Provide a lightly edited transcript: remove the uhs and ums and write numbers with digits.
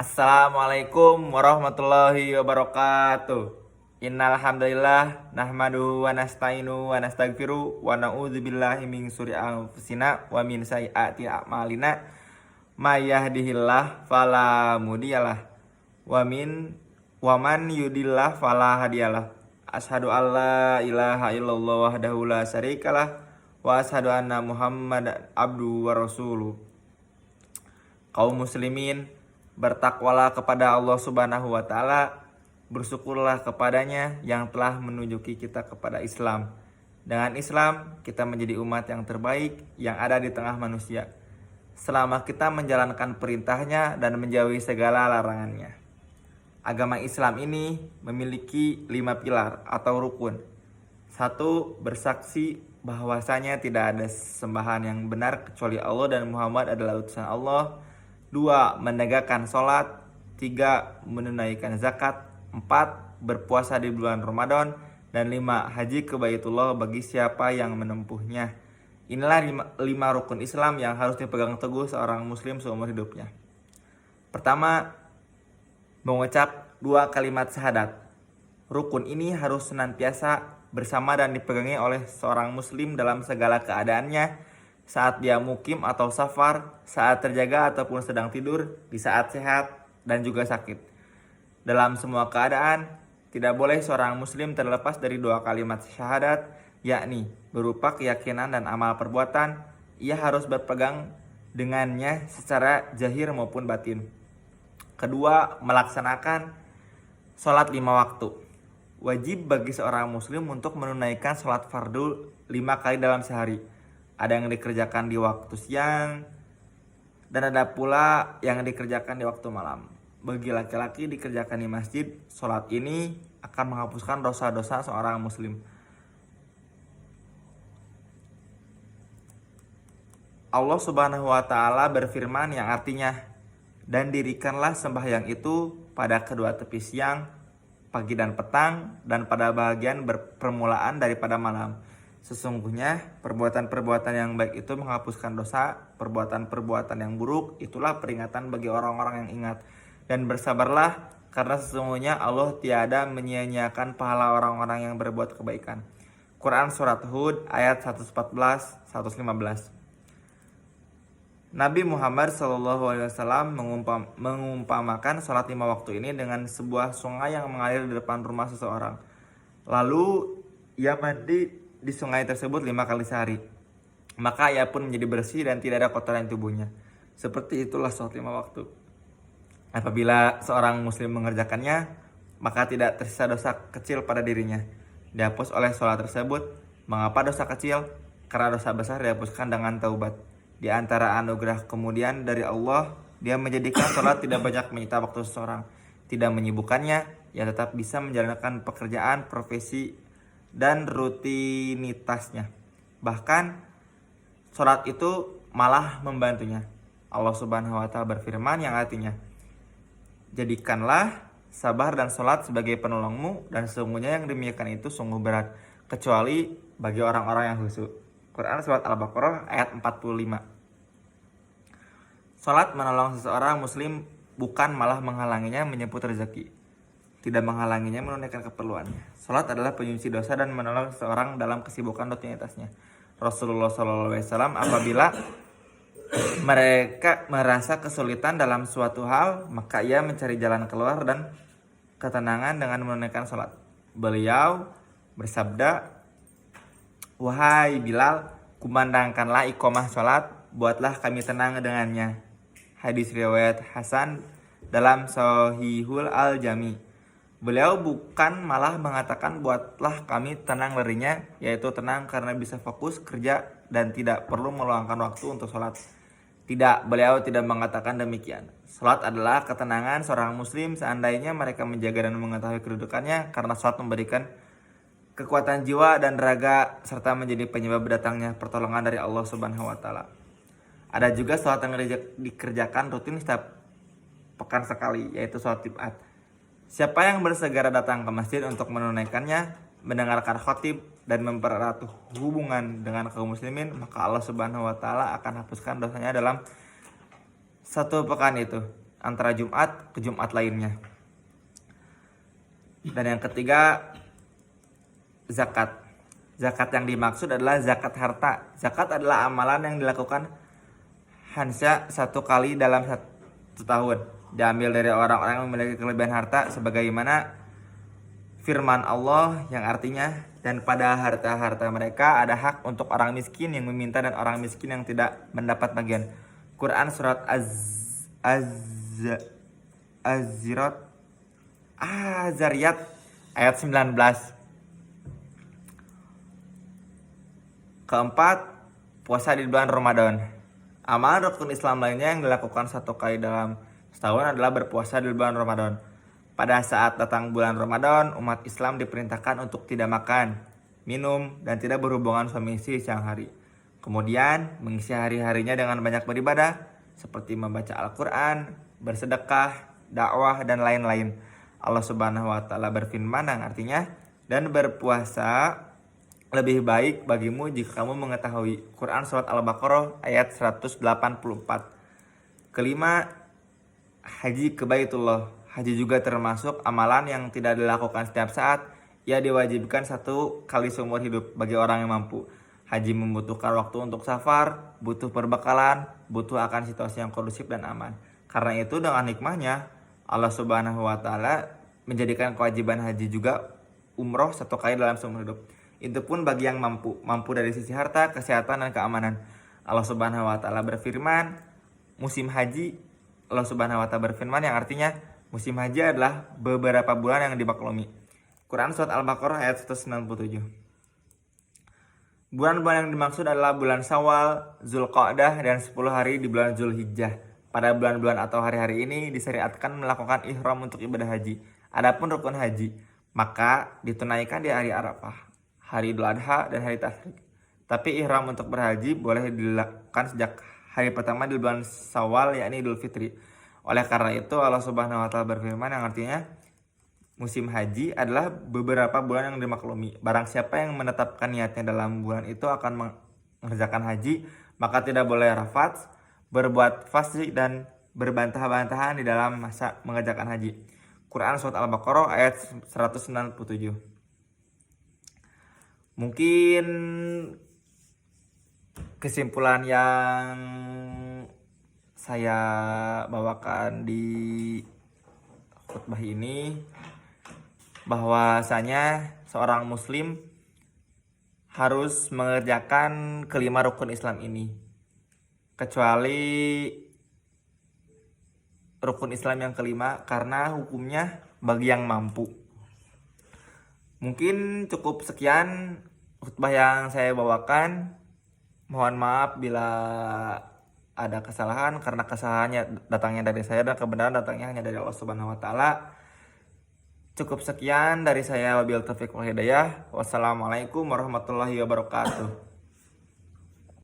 Assalamualaikum warahmatullahi wabarakatuh. Innal hamdalillah nahmaduhu wa nasta'inu wa nastaghfiru wa na'udzubillahi min syururi anfusina wa min sayyiati a'malina. May yahdihillah fala mudhiyalah wa man yudlil fala hadiyalah. Asyhadu alla ilaha illallah wahdahu la syarikalah wa asyhadu anna Muhammadan abduhu wa rasuluh. Kaum muslimin, bertakwalah kepada Allah Subhanahu wa taala, bersyukurlah kepadanya yang telah menunjuki kita kepada Islam. Dengan Islam, kita menjadi umat yang terbaik yang ada di tengah manusia. Selama kita menjalankan perintahnya dan menjauhi segala larangannya. Agama Islam ini memiliki 5 pilar atau rukun. 1. Bersaksi bahwasanya tidak ada sembahan yang benar kecuali Allah dan Muhammad adalah utusan Allah. 2. Menegakkan sholat. 3. Menunaikan zakat. 4. Berpuasa di bulan Ramadan. Dan 5. Haji ke Baitullah bagi siapa yang menempuhnya. Inilah 5 rukun Islam yang harus dipegang teguh seorang muslim seumur hidupnya. Pertama, mengucap 2 kalimat syahadat. Rukun ini harus senantiasa bersama dan dipegangi oleh seorang muslim dalam segala keadaannya, saat dia mukim atau safar, saat terjaga ataupun sedang tidur, di saat sehat dan juga sakit. Dalam semua keadaan, tidak boleh seorang muslim terlepas dari 2 kalimat syahadat, yakni berupa keyakinan dan amal perbuatan. Ia harus berpegang dengannya secara zahir maupun batin. Kedua, melaksanakan sholat 5 waktu. Wajib bagi seorang muslim untuk menunaikan sholat fardu 5 kali dalam sehari. Ada yang dikerjakan di waktu siang dan ada pula yang dikerjakan di waktu malam. Bagi laki-laki dikerjakan di masjid, sholat ini akan menghapuskan dosa-dosa seorang muslim. Allah Subhanahu wa taala berfirman yang artinya, dan dirikanlah sembahyang itu pada kedua tepi siang, pagi dan petang, dan pada bagian permulaan daripada malam. Sesungguhnya perbuatan-perbuatan yang baik itu menghapuskan dosa, perbuatan-perbuatan yang buruk itulah peringatan bagi orang-orang yang ingat. Dan bersabarlah, karena sesungguhnya Allah tiada menyia-nyiakan pahala orang-orang yang berbuat kebaikan. Quran Surat Hud ayat 114-115. Nabi Muhammad SAW mengumpamakan sholat 5 waktu ini dengan sebuah sungai yang mengalir di depan rumah seseorang. Lalu ia mandi di sungai tersebut 5 kali sehari. Maka ia pun menjadi bersih dan tidak ada kotoran tubuhnya. Seperti itulah sholat 5 waktu. Apabila seorang muslim mengerjakannya, maka tidak tersisa dosa kecil pada dirinya. Dihapus oleh sholat tersebut. Mengapa dosa kecil? Karena dosa besar dihapuskan dengan taubat. Di antara anugerah kemudian dari Allah, Dia menjadikan sholat tidak banyak menyita waktu seseorang. Tidak menyibukkannya, ia tetap bisa menjalankan pekerjaan, profesi, dan rutinitasnya. Bahkan sholat itu malah membantunya. Allah Subhanahu wa taala berfirman yang artinya, jadikanlah sabar dan sholat sebagai penolongmu, dan sesungguhnya yang demikian itu sungguh berat, kecuali bagi orang-orang yang khusyuk. Quran Surat Al-Baqarah ayat 45. Sholat menolong seseorang muslim bukan malah menghalanginya menyebut rezeki, tidak menghalanginya menunaikan keperluannya. Sholat adalah penyuci dosa dan menolong seseorang dalam kesibukan rutinitasnya. Rasulullah SAW apabila mereka merasa kesulitan dalam suatu hal, maka ia mencari jalan keluar dan ketenangan dengan menunaikan sholat. Beliau bersabda, wahai Bilal, kumandangkanlah iqamah sholat, buatlah kami tenang dengannya. Hadis riwayat Hasan dalam Sahihul Al-Jami. Beliau bukan malah mengatakan buatlah kami tenang darinya, yaitu tenang karena bisa fokus kerja dan tidak perlu meluangkan waktu untuk sholat. Tidak, beliau tidak mengatakan demikian. Sholat adalah ketenangan seorang muslim seandainya mereka menjaga dan mengetahui kedudukannya, karena sholat memberikan kekuatan jiwa dan raga serta menjadi penyebab datangnya pertolongan dari Allah Subhanahu wa taala. Ada juga sholat yang dikerjakan rutin setiap pekan sekali, yaitu sholat Jumat. Siapa yang bersegera datang ke masjid untuk menunaikannya, mendengarkan khatib dan mempererat hubungan dengan kaum muslimin, maka Allah Subhanahu wa taala akan hapuskan dosanya dalam 1 pekan itu. antara Jumat ke Jumat lainnya. Dan yang ketiga, zakat. Zakat yang dimaksud adalah zakat harta. Zakat adalah amalan yang dilakukan hanya 1 kali dalam 1 tahun. Diambil dari orang-orang yang memiliki kelebihan harta, sebagaimana firman Allah yang artinya, dan pada harta-harta mereka ada hak untuk orang miskin yang meminta dan orang miskin yang tidak mendapat bagian. Quran surat Az-Zariyat ayat 19. Keempat, puasa di bulan Ramadan. Amalan rukun Islam lainnya yang dilakukan 1 kali dalam setahun adalah berpuasa di bulan Ramadan. Pada saat datang bulan Ramadan, umat Islam diperintahkan untuk tidak makan, minum, dan tidak berhubungan suami istri siang hari. Kemudian mengisi hari-harinya dengan banyak beribadah, seperti membaca Al-Quran, bersedekah, dakwah, dan lain-lain. Allah Subhanahu wa Ta'ala berfirman yang artinya, dan berpuasa lebih baik bagimu jika kamu mengetahui. Quran surat Al-Baqarah ayat 184. Kelima, haji ke Baitullah. Haji juga termasuk amalan yang tidak dilakukan setiap saat. Ia diwajibkan 1 kali seumur hidup bagi orang yang mampu. Haji membutuhkan waktu untuk safar, butuh perbekalan, butuh akan situasi yang kondusif dan aman. Karena itu dengan hikmahnya, Allah Subhanahu wa Ta'ala menjadikan kewajiban haji juga umroh 1 kali dalam seumur hidup. Itu pun bagi yang mampu dari sisi harta, kesehatan, dan keamanan. Allah Subhanahu wa Ta'ala berfirman, musim haji, Allah Subhanahu wa Ta'ala berfirman yang artinya musim haji adalah beberapa bulan yang dimaklumi. Quran surat Al-Baqarah ayat 197. Bulan-bulan yang dimaksud adalah bulan Syawal, Zulqa'dah, dan 10 hari di bulan Zulhijjah. Pada bulan-bulan atau hari-hari ini disyariatkan melakukan ihram untuk ibadah haji. Adapun rukun haji, maka ditunaikan di hari Arafah, hari Idul Adha, dan hari Tasyrik. Tapi ihram untuk berhaji boleh dilakukan sejak hari pertama di bulan Syawal, yakni Idul Fitri. Oleh karena itu Allah Subhanahu wa Ta'ala berfirman yang artinya musim haji adalah beberapa bulan yang dimaklumi. Barang siapa yang menetapkan niatnya dalam bulan itu akan mengerjakan haji, maka tidak boleh rafats, berbuat fasik, dan berbantah-bantahan di dalam masa mengerjakan haji. Quran surat Al-Baqarah ayat 197. Mungkin kesimpulan yang saya bawakan di khutbah ini, bahwasanya seorang muslim harus mengerjakan kelima rukun Islam ini, kecuali rukun Islam yang kelima karena hukumnya bagi yang mampu. Mungkin cukup sekian khutbah yang saya bawakan. Mohon maaf bila ada kesalahan, karena kesalahannya datangnya dari saya dan kebenaran datangnya hanya dari Allah Subhanahu wa Ta'ala. Cukup sekian dari saya, wabillahi taufiq wal hidayah. Wassalamualaikum warahmatullahi wabarakatuh.